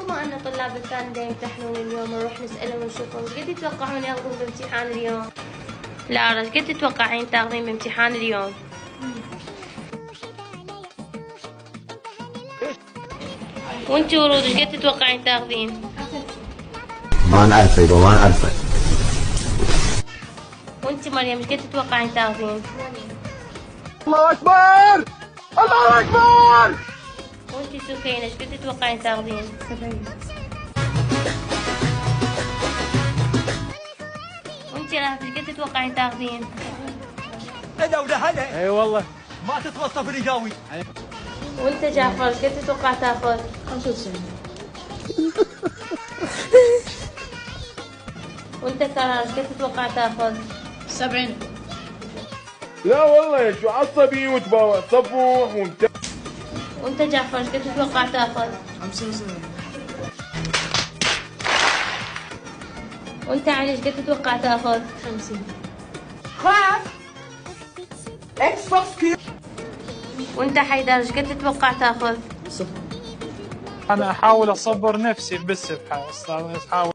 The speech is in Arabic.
بما أن طلاب الثاني يمتحنون اليوم نروح نسألهم ونشوفهم ايش قد يتوقعون ياخذون بامتحان اليوم. لارا ايش قد تتوقعين تاخذين بامتحان اليوم؟ وانتي ورود ايش قد تتوقعين تاخذين؟ ما نعرف يبا ما نعرفه. وانتي مريم ايش قد تتوقعين تاخذين؟ الله اكبر الله اكبر. وانتي سكينة ايش قد تتوقعين تاخذين؟ 70. وانتي رهف ايش قد تتوقعين تاخذين؟ هلا ولا هلا. اي والله. ما تتوصف اللي يجاوي. وانت جعفر ايش قد تتوقع تاخذ؟ 95. وانت كرار ايش قد تتوقع تاخذ؟ 70. لا والله يا شو عصبي وتصفح وانت جعفر ايش قد تتوقع تاخذ؟ 75. وانت علي ايش قد تتوقع تاخذ؟ 50. خلاص. اكس بوكس كيو. وانت حيدر ايش قد تتوقع تاخذ؟ انا احاول اصبر نفسي بس احاول